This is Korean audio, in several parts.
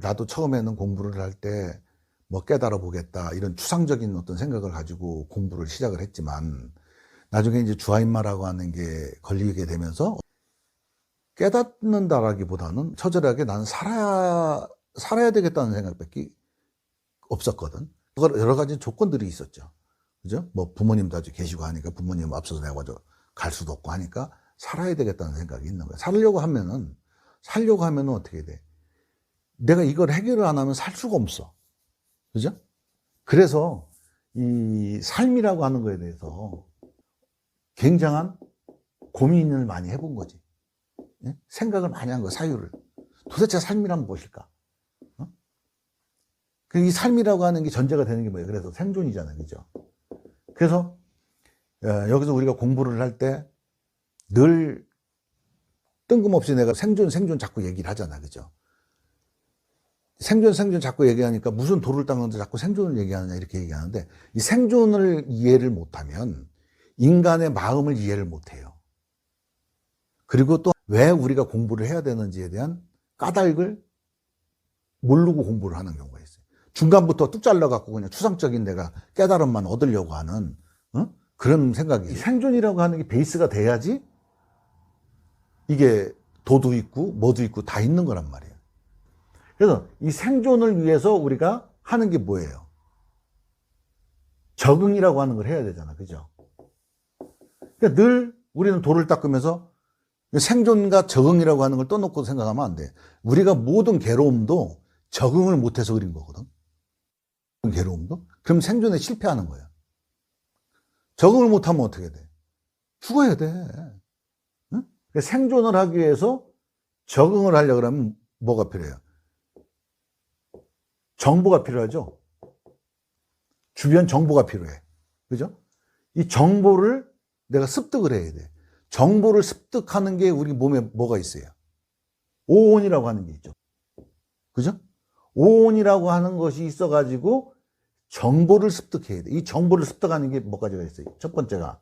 나도 처음에는 공부를 할 때 뭐 깨달아 보겠다 이런 추상적인 어떤 생각을 가지고 공부를 시작을 했지만 나중에 이제 주하인마라고 하는 게 걸리게 되면서 깨닫는다라기보다는 처절하게 나는 살아야 되겠다는 생각밖에 없었거든. 여러 가지 조건들이 있었죠. 그죠? 뭐 부모님도 아직 계시고 하니까 부모님 앞서서 내가 먼저 갈 수도 없고 하니까 살아야 되겠다는 생각이 있는 거야. 살려고 하면은 어떻게 돼? 내가 이걸 해결을 안 하면 살 수가 없어. 그죠? 그래서 이 삶이라고 하는 거에 대해서 굉장한 고민을 많이 해본 거지. 예? 생각을 많이 한 거야, 사유를. 도대체 삶이란 무엇일까? 어? 이 삶이라고 하는 게 전제가 되는 게 뭐예요? 그래서 생존이잖아요. 그죠? 그래서 여기서 우리가 공부를 할 때 늘 뜬금없이 내가 생존 자꾸 얘기를 하잖아. 그죠? 생존 자꾸 얘기하니까 무슨 돌을 닦는데 자꾸 생존을 얘기하느냐 이렇게 얘기하는데 이 생존을 이해를 못하면 인간의 마음을 이해를 못해요. 그리고 또 왜 우리가 공부를 해야 되는지에 대한 까닭을 모르고 공부를 하는 경우가 있어요. 중간부터 뚝 잘라갖고 그냥 추상적인 내가 깨달음만 얻으려고 하는 그런 생각이 생존이라고 하는 게 베이스가 돼야지 이게 도도 있고 뭐도 있고 다 있는 거란 말이에요. 그래서 이 생존을 위해서 우리가 하는 게 뭐예요? 적응이라고 하는 걸 해야 되잖아. 그죠? 그러니까 늘 우리는 돌을 닦으면서 생존과 적응이라고 하는 걸 떠놓고 생각하면 안 돼. 우리가 모든 괴로움도 적응을 못해서 그린 거거든. 괴로움도. 그럼 생존에 실패하는 거야. 적응을 못하면 어떻게 돼? 죽어야 돼. 응? 그러니까 생존을 하기 위해서 적응을 하려고 하면 뭐가 필요해요? 정보가 필요하죠. 주변 정보가 필요해. 그죠? 이 정보를 내가 습득을 해야 돼. 정보를 습득하는 게 우리 몸에 뭐가 있어요? 오온이라고 하는 게 있죠. 그죠? 오온이라고 하는 것이 있어가지고 정보를 습득해야 돼. 이 정보를 습득하는 게 몇 가지가 있어요. 첫 번째가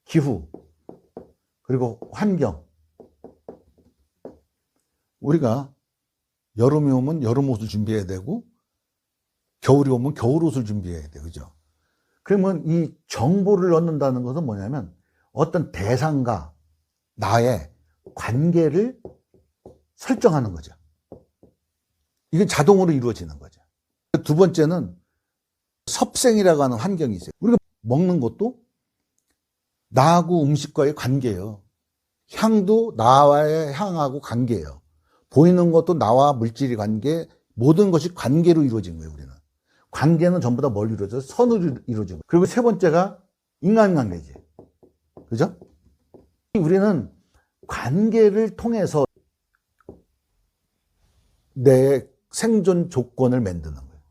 기후, 그리고 환경. 우리가 여름이 오면 여름 옷을 준비해야 되고 겨울이 오면 겨울 옷을 준비해야 돼. 그죠? 그러면 이 정보를 얻는다는 것은 뭐냐면 어떤 대상과 나의 관계를 설정하는 거죠. 이게 자동으로 이루어지는 거죠. 두 번째는 섭생이라고 하는 환경이 있어요. 우리가 먹는 것도 나하고 음식과의 관계예요. 향도 나와의 향하고 관계예요. 보이는 것도 나와 물질의 관계, 모든 것이 관계로 이루어진 거예요. 우리는 관계는 전부 다 뭘 이루어져요? 선으로 이루어지고. 그리고 세 번째가 인간관계지. 그죠? 우리는 관계를 통해서 내 생존 조건을 만드는 거예요.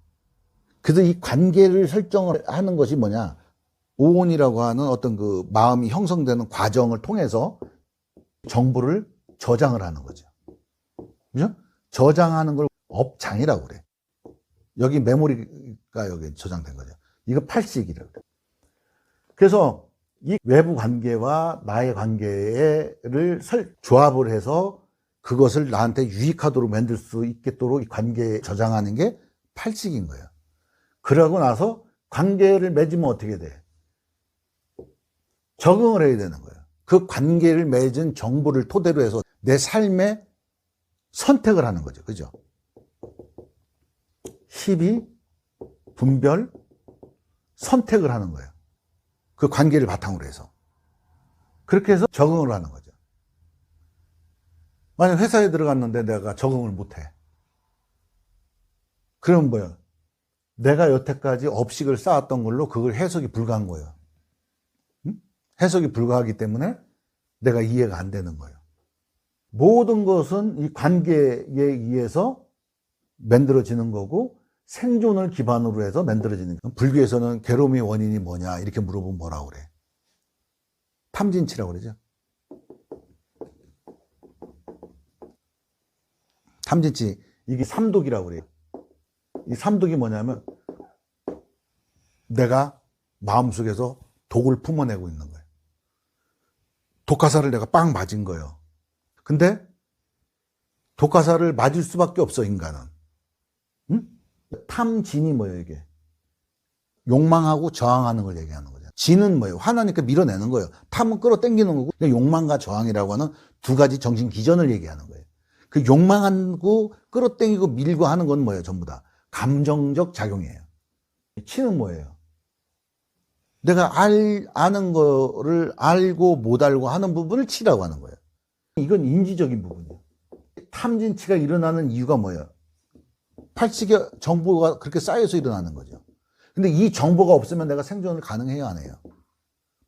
그래서 이 관계를 설정을 하는 것이 뭐냐? 오온이라고 하는 어떤 그 마음이 형성되는 과정을 통해서 정보를 저장을 하는 거죠. 그죠? 저장하는 걸 업장이라고 그래. 여기 메모리가 여기 저장된 거죠. 이거 8식이라고 그래. 그래서 이 외부 관계와 나의 관계를 조합을 해서 그것을 나한테 유익하도록 만들 수 있도록 이 관계에 저장하는 게 8식인 거예요. 그러고 나서 관계를 맺으면 어떻게 돼? 적응을 해야 되는 거예요. 그 관계를 맺은 정보를 토대로 해서 내 삶에 선택을 하는 거죠. 그죠? 시비, 분별, 선택을 하는 거예요. 그 관계를 바탕으로 해서. 그렇게 해서 적응을 하는 거죠. 만약 회사에 들어갔는데 내가 적응을 못해. 그러면 뭐야? 내가 여태까지 업식을 쌓았던 걸로 그걸 해석이 불가한 거예요. 응? 해석이 불가하기 때문에 내가 이해가 안 되는 거예요. 모든 것은 이 관계에 의해서 만들어지는 거고 생존을 기반으로 해서 만들어지는 거예요. 불교에서는 괴로움의 원인이 뭐냐 이렇게 물어보면 뭐라고 그래? 탐진치라고 그러죠. 탐진치, 이게 삼독이라고 그래요. 이 삼독이 뭐냐면 내가 마음속에서 독을 품어내고 있는 거예요. 독화살을 내가 빵 맞은 거예요. 근데 독화살을 맞을 수밖에 없어, 인간은. 응? 탐진이 뭐예요, 이게? 욕망하고 저항하는 걸 얘기하는 거죠. 진은 뭐예요? 화나니까 밀어내는 거예요. 탐은 끌어당기는 거고, 욕망과 저항이라고 하는 두 가지 정신 기전을 얘기하는 거예요. 그 욕망하고 끌어당기고 밀고 하는 건 뭐예요? 전부 다 감정적 작용이에요. 치는 뭐예요? 내가 아는 거를 알고 못 알고 하는 부분을 치라고 하는 거예요. 이건 인지적인 부분이에요. 탐진치가 일어나는 이유가 뭐예요? 팔찌개 정보가 그렇게 쌓여서 일어나는 거죠. 근데 이 정보가 없으면 내가 생존을 가능해요, 안 해요?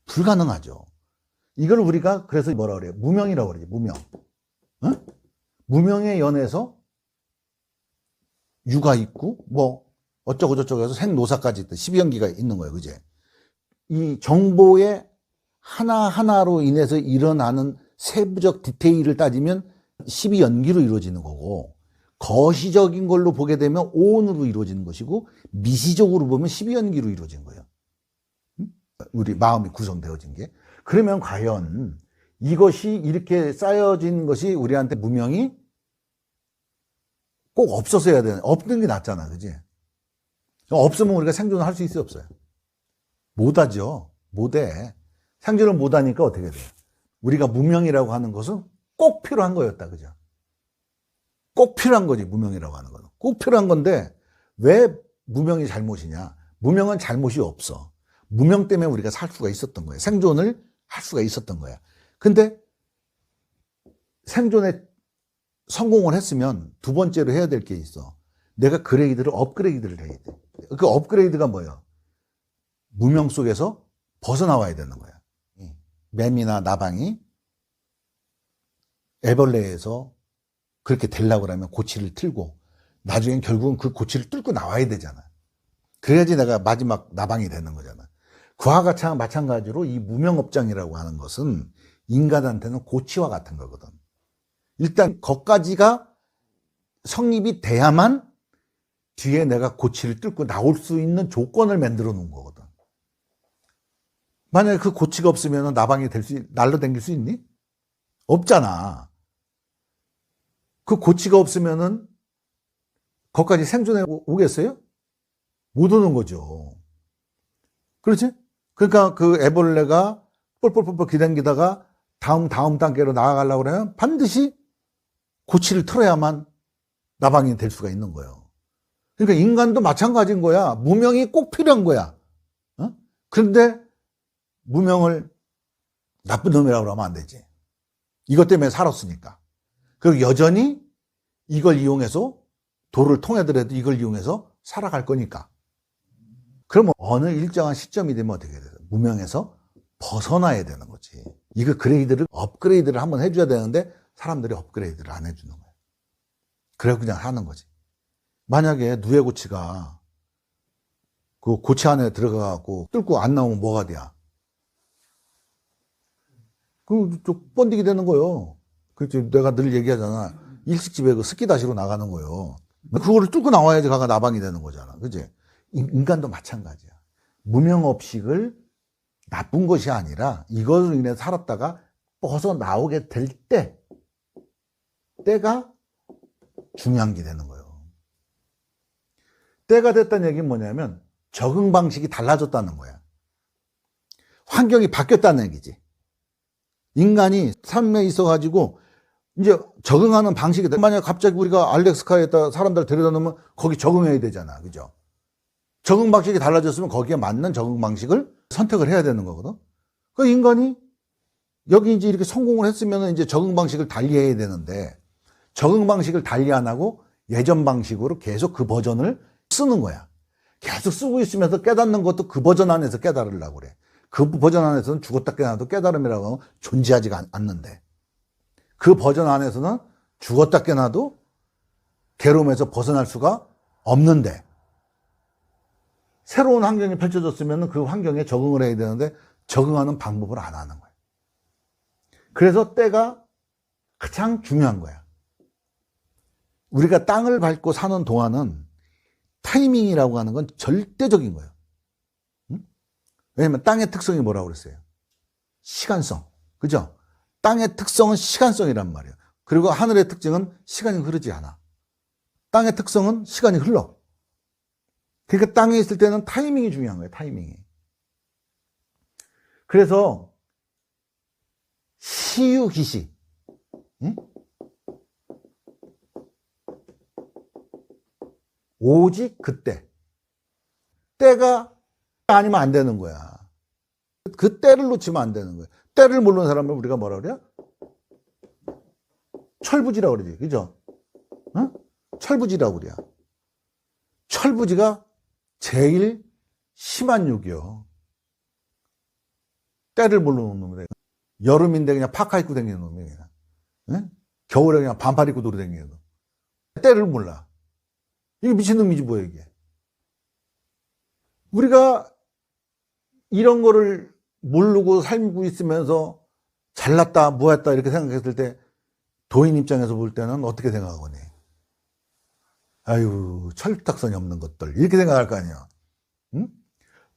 불가능하죠. 이걸 우리가 그래서 뭐라 그래요? 무명이라고 그러지, 무명. 응? 무명에 연해서 유가 있고, 뭐, 어쩌고저쩌고 해서 생노사까지 있다. 12연기가 있는 거예요, 그제? 이 정보의 하나하나로 인해서 일어나는 세부적 디테일을 따지면 12연기로 이루어지는 거고, 거시적인 걸로 보게 되면 오온으로 이루어지는 것이고, 미시적으로 보면 12연기로 이루어진 거예요. 우리 마음이 구성되어진 게. 그러면 과연 이것이 이렇게 쌓여진 것이 우리한테 무명이 꼭 없었어야 되는, 없는 게 낫잖아, 그지? 없으면 우리가 생존을 할 수 있어요, 없어요? 못하죠. 못해. 생존을 못하니까 어떻게 돼요? 우리가 무명이라고 하는 것은 꼭 필요한 거였다, 그죠? 꼭 필요한 거지, 무명이라고 하는 거는. 꼭 필요한 건데, 왜 무명이 잘못이냐? 무명은 잘못이 없어. 무명 때문에 우리가 살 수가 있었던 거예요. 생존을 할 수가 있었던 거야. 근데 생존에 성공을 했으면 두 번째로 해야 될 게 있어. 내가 업그레이드를 해야 돼. 그 업그레이드가 뭐예요? 무명 속에서 벗어나와야 되는 거야. 매미나 나방이 애벌레에서 그렇게 되려고 그러면 고치를 틀고 나중엔 결국은 그 고치를 뚫고 나와야 되잖아. 그래야지 내가 마지막 나방이 되는 거잖아. 그와 같이 마찬가지로 이 무명업장이라고 하는 것은 인간한테는 고치와 같은 거거든. 일단 거기까지가 성립이 돼야만 뒤에 내가 고치를 뚫고 나올 수 있는 조건을 만들어 놓은 거거든. 만약에 그 고치가 없으면 나방이 날로 댕길 수 있니? 없잖아. 그 고치가 없으면은 거기까지 생존해 오겠어요? 못 오는 거죠. 그렇지? 그러니까 그 애벌레가 뻘뻘뻘뻘 기다리다가 다음 단계로 나아가려고 그러면 반드시 고치를 틀어야만 나방이 될 수가 있는 거예요. 그러니까 인간도 마찬가지인 거야. 무명이 꼭 필요한 거야. 어? 그런데 무명을 나쁜 놈이라고 하면 안 되지. 이것 때문에 살았으니까. 그리고 여전히 이걸 이용해서 도를 통하더라도 이걸 이용해서 살아갈 거니까. 그러면 어느 일정한 시점이 되면 어떻게 돼요? 무명에서 벗어나야 되는 거지. 이거 업그레이드를 한번 해줘야 되는데 사람들이 업그레이드를 안 해주는 거예요. 그래서 그냥 하는 거지. 만약에 누에고치가 그 고치 안에 들어가갖고 뚫고 안 나오면 뭐가 돼야? 좀 번디게 되는 거예요. 그렇지. 내가 늘 얘기하잖아. 일식집에 그 스키다시로 나가는 거예요. 그거를 뚫고 나와야지 가가 나방이 되는 거잖아. 그치? 인간도 마찬가지야. 무명업식을 나쁜 것이 아니라 이것으로 인해 살았다가 벗어나오게 될 때가 중요한 게 되는 거예요. 때가 됐다는 얘기는 뭐냐면 적응 방식이 달라졌다는 거야. 환경이 바뀌었다는 얘기지. 인간이 삶에 있어가지고 이제 적응하는 방식이 돼. 만약 갑자기 우리가 알래스카에다 사람들 데려다 놓으면 거기 적응해야 되잖아. 그죠? 적응 방식이 달라졌으면 거기에 맞는 적응 방식을 선택을 해야 되는 거거든. 그 인간이 여기 이제 이렇게 성공을 했으면 이제 적응 방식을 달리 해야 되는데 적응 방식을 달리 안 하고 예전 방식으로 계속 그 버전을 쓰는 거야. 계속 쓰고 있으면서 깨닫는 것도 그 버전 안에서 깨달으려고 그래. 그 버전 안에서는 죽었다 깨어나도 깨달음이라고 하면 존재하지가 않는데 그 버전 안에서는 죽었다 깨어나도 괴로움에서 벗어날 수가 없는데 새로운 환경이 펼쳐졌으면 그 환경에 적응을 해야 되는데 적응하는 방법을 안 하는 거야. 그래서 때가 가장 중요한 거야. 우리가 땅을 밟고 사는 동안은 타이밍이라고 하는 건 절대적인 거예요. 왜냐면 땅의 특성이 뭐라고 그랬어요? 시간성. 그죠? 땅의 특성은 시간성이란 말이에요. 그리고 하늘의 특징은 시간이 흐르지 않아. 땅의 특성은 시간이 흘러. 그러니까 땅에 있을 때는 타이밍이 중요한 거예요. 타이밍이. 그래서 시유기시, 응? 오직 그때. 때가 아니면 안 되는 거야. 그 때를 놓치면 안 되는 거야. 때를 모르는 사람을 우리가 뭐라 그래요? 철부지라고 그러지. 그죠? 응? 철부지라고 그래요. 철부지가 제일 심한 욕이요. 때를 모르는 놈이래. 여름인데 그냥 파카 입고 다니는 놈이야. 응? 겨울에 그냥 반팔 입고 돌아다니는 놈. 때를 몰라. 이게 미친놈이지 뭐야 이게. 우리가 이런 거를 모르고 살고 있으면서 잘났다 뭐했다 이렇게 생각했을 때 도인 입장에서 볼 때는 어떻게 생각하거니? 아유 철딱선이 없는 것들 이렇게 생각할 거 아니야. 응?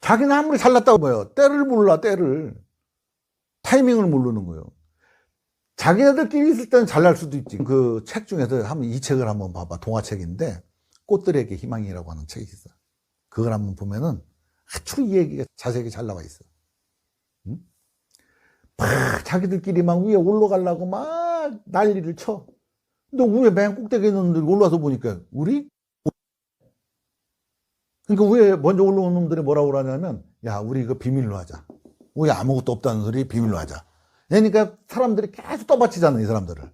자기는 아무리 잘났다고 뭐예요. 때를 몰라. 때를. 타이밍을 모르는 거예요. 자기네들끼리 있을 때는 잘날 수도 있지. 그 책 중에서 한번 이 책을 한번 봐봐. 동화책인데 꽃들에게 희망이라고 하는 책이 있어. 그걸 한번 보면은 아주 이 얘기가 자세하게 잘 나와 있어. 응? 막 자기들끼리 막 위에 올라가려고 막 난리를 쳐. 근데 위에 맨 꼭대기에 있는 놈들이 올라와서 보니까 우리? 그러니까 위에 먼저 올라온 놈들이 뭐라고 그러냐면 야 우리 이거 비밀로 하자. 우리 아무것도 없다는 소리 비밀로 하자. 그러니까 사람들이 계속 떠받치잖아 이 사람들을.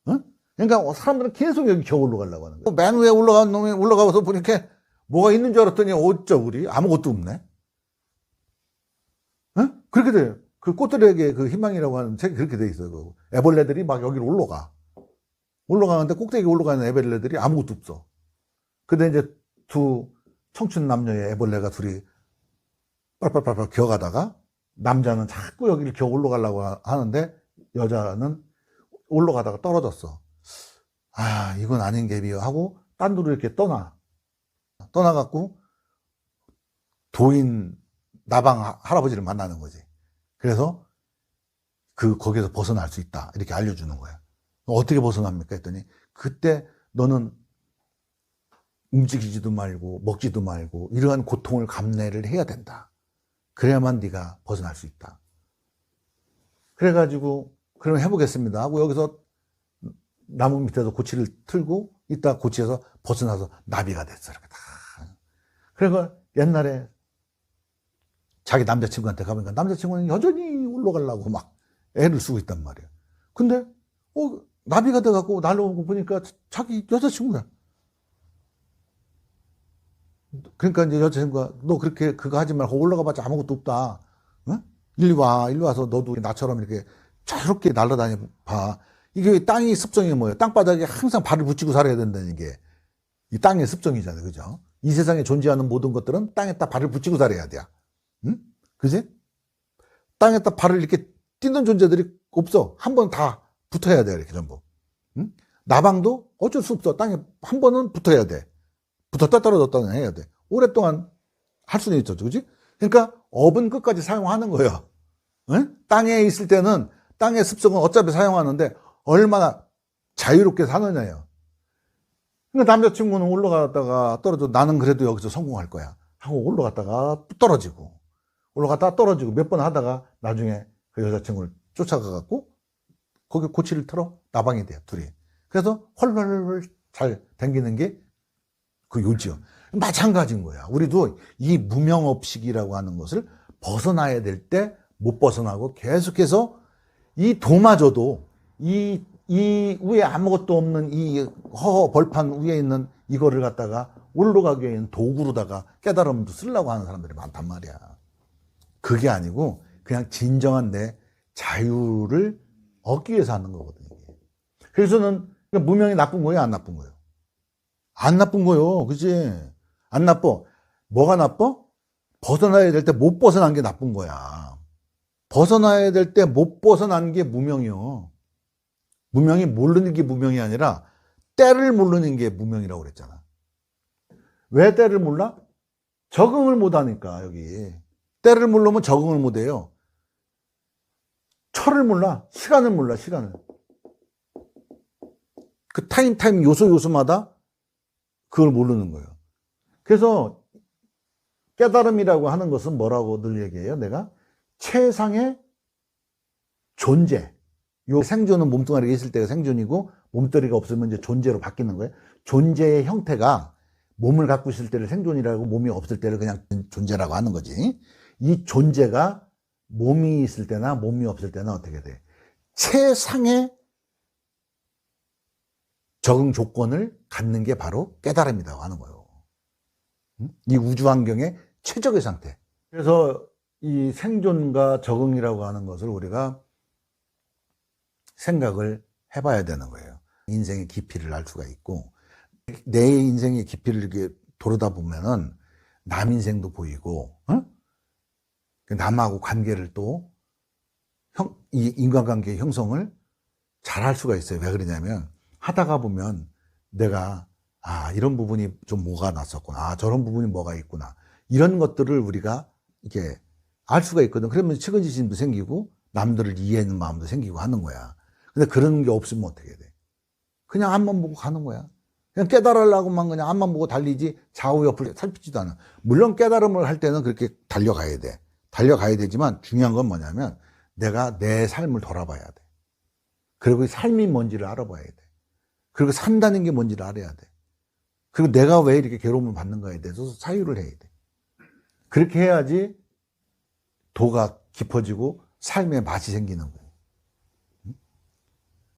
응? 그러니까 사람들은 계속 여기 겨우 올라가려고 하는 거야. 맨 위에 올라간 놈이 올라가서 보니까 뭐가 있는 줄 알았더니 어쩌 우리 아무것도 없네. 응? 그렇게 돼요. 그 꽃들에게 그 희망이라고 하는 책이 그렇게 돼 있어요. 그 애벌레들이 막 여기로 올라가는데 꼭대기 올라가는 애벌레들이 아무것도 없어. 근데 이제 두 청춘 남녀의 애벌레가 둘이 빨빨빨빨 기어가다가 남자는 자꾸 여기를 기어 올라가려고 하는데 여자는 올라가다가 떨어졌어. 아 이건 아닌 갭이요 하고 딴 데로 이렇게 떠나갖고 도인 나방 할아버지를 만나는 거지. 그래서 거기서 벗어날 수 있다 이렇게 알려주는 거야. 어떻게 벗어납니까 했더니 그때 너는 움직이지도 말고 먹지도 말고 이러한 고통을 감내를 해야 된다. 그래야만 네가 벗어날 수 있다. 그래가지고 그럼 해보겠습니다 하고 여기서 나무 밑에서 고치를 틀고 이따 고치에서 벗어나서 나비가 됐어. 이렇게 다. 그래서 옛날에 자기 남자친구한테 가보니까 남자친구는 여전히 올라가려고 막 애를 쓰고 있단 말이야. 근데 나비가 돼갖고 날아오는 거 보니까 자기 여자친구야. 그러니까 이제 여자친구가 너 그렇게 그거 하지 말고 올라가봤자 아무것도 없다. 응? 일리 와서 너도 나처럼 이렇게 자유롭게 날아다녀 봐. 이게 땅의 습성이 뭐예요? 땅바닥에 항상 발을 붙이고 살아야 된다는 게 이 땅의 습성이잖아요. 그죠? 이 세상에 존재하는 모든 것들은 땅에다 발을 붙이고 살아야 돼. 응? 그지? 땅에다 발을 이렇게 뛰는 존재들이 없어. 한 번 다 붙어야 돼. 이렇게 전부. 응? 나방도 어쩔 수 없어. 땅에 한 번은 붙어야 돼. 붙었다 떨어졌다 해야 돼. 오랫동안 할 수는 있죠. 그지? 그러니까 업은 끝까지 사용하는 거예요. 응? 땅에 있을 때는 땅의 습성은 어차피 사용하는데 얼마나 자유롭게 사느냐예요. 그러니까 남자친구는 올라갔다가 떨어져 나는 그래도 여기서 성공할 거야 하고 올라갔다가 떨어지고 올라갔다가 떨어지고 몇 번 하다가 나중에 그 여자친구를 쫓아가 갖고 거기 고치를 틀어 나방이 돼요. 둘이. 그래서 헐헐헐 잘 당기는 게 그 요지요. 마찬가지인 거야. 우리도 이 무명업식이라고 하는 것을 벗어나야 될 때 못 벗어나고 계속해서 이 도마저도 이 위에 아무것도 없는 이 허허 벌판 위에 있는 이거를 갖다가 올라가기 위한 도구로다가 깨달음도 쓰려고 하는 사람들이 많단 말이야. 그게 아니고 그냥 진정한 내 자유를 얻기 위해서 하는 거거든요. 그래서는 무명이 나쁜 거예요, 안 나쁜 거예요? 안 나쁜 거요. 그치? 안 나빠. 뭐가 나빠? 벗어나야 될 때 못 벗어난 게 나쁜 거야. 벗어나야 될 때 못 벗어난 게 무명이요. 무명이 모르는 게 무명이 아니라 때를 모르는 게 무명이라고 그랬잖아. 왜 때를 몰라? 적응을 못 하니까, 여기. 때를 모르면 적응을 못 해요. 철을 몰라. 시간을 몰라, 시간을. 그 타임 요소마다 그걸 모르는 거예요. 그래서 깨달음이라고 하는 것은 뭐라고 늘 얘기해요? 내가 최상의 존재. 요 생존은 몸뚱아리가 있을 때가 생존이고 몸뚱아리가 없으면 이제 존재로 바뀌는 거예요. 존재의 형태가 몸을 갖고 있을 때를 생존이라고, 몸이 없을 때를 그냥 존재라고 하는 거지. 이 존재가 몸이 있을 때나 몸이 없을 때나 어떻게 돼? 최상의 적응 조건을 갖는 게 바로 깨달음이라고 하는 거예요. 이 우주 환경의 최적의 상태. 그래서 이 생존과 적응이라고 하는 것을 우리가 생각을 해봐야 되는 거예요. 인생의 깊이를 알 수가 있고, 내 인생의 깊이를 이렇게 돌아다 보면은 남 인생도 보이고, 남하고 관계를 또 이 인간관계 형성을 잘 할 수가 있어요. 왜 그러냐면 하다가 보면 내가 이런 부분이 좀 뭐가 났었구나, 저런 부분이 뭐가 있구나, 이런 것들을 우리가 이렇게 알 수가 있거든. 그러면 측은지심도 생기고 남들을 이해하는 마음도 생기고 하는 거야. 근데 그런 게 없으면 어떻게 돼? 그냥 앞만 보고 가는 거야. 그냥 깨달으려고만 그냥 앞만 보고 달리지 좌우 옆을 살피지도 않아. 물론 깨달음을 할 때는 그렇게 달려가야 돼. 달려가야 되지만 중요한 건 뭐냐면 내가 내 삶을 돌아봐야 돼. 그리고 삶이 뭔지를 알아봐야 돼. 그리고 산다는 게 뭔지를 알아야 돼. 그리고 내가 왜 이렇게 괴로움을 받는가에 대해서 사유를 해야 돼. 그렇게 해야지 도가 깊어지고 삶의 맛이 생기는 거예요.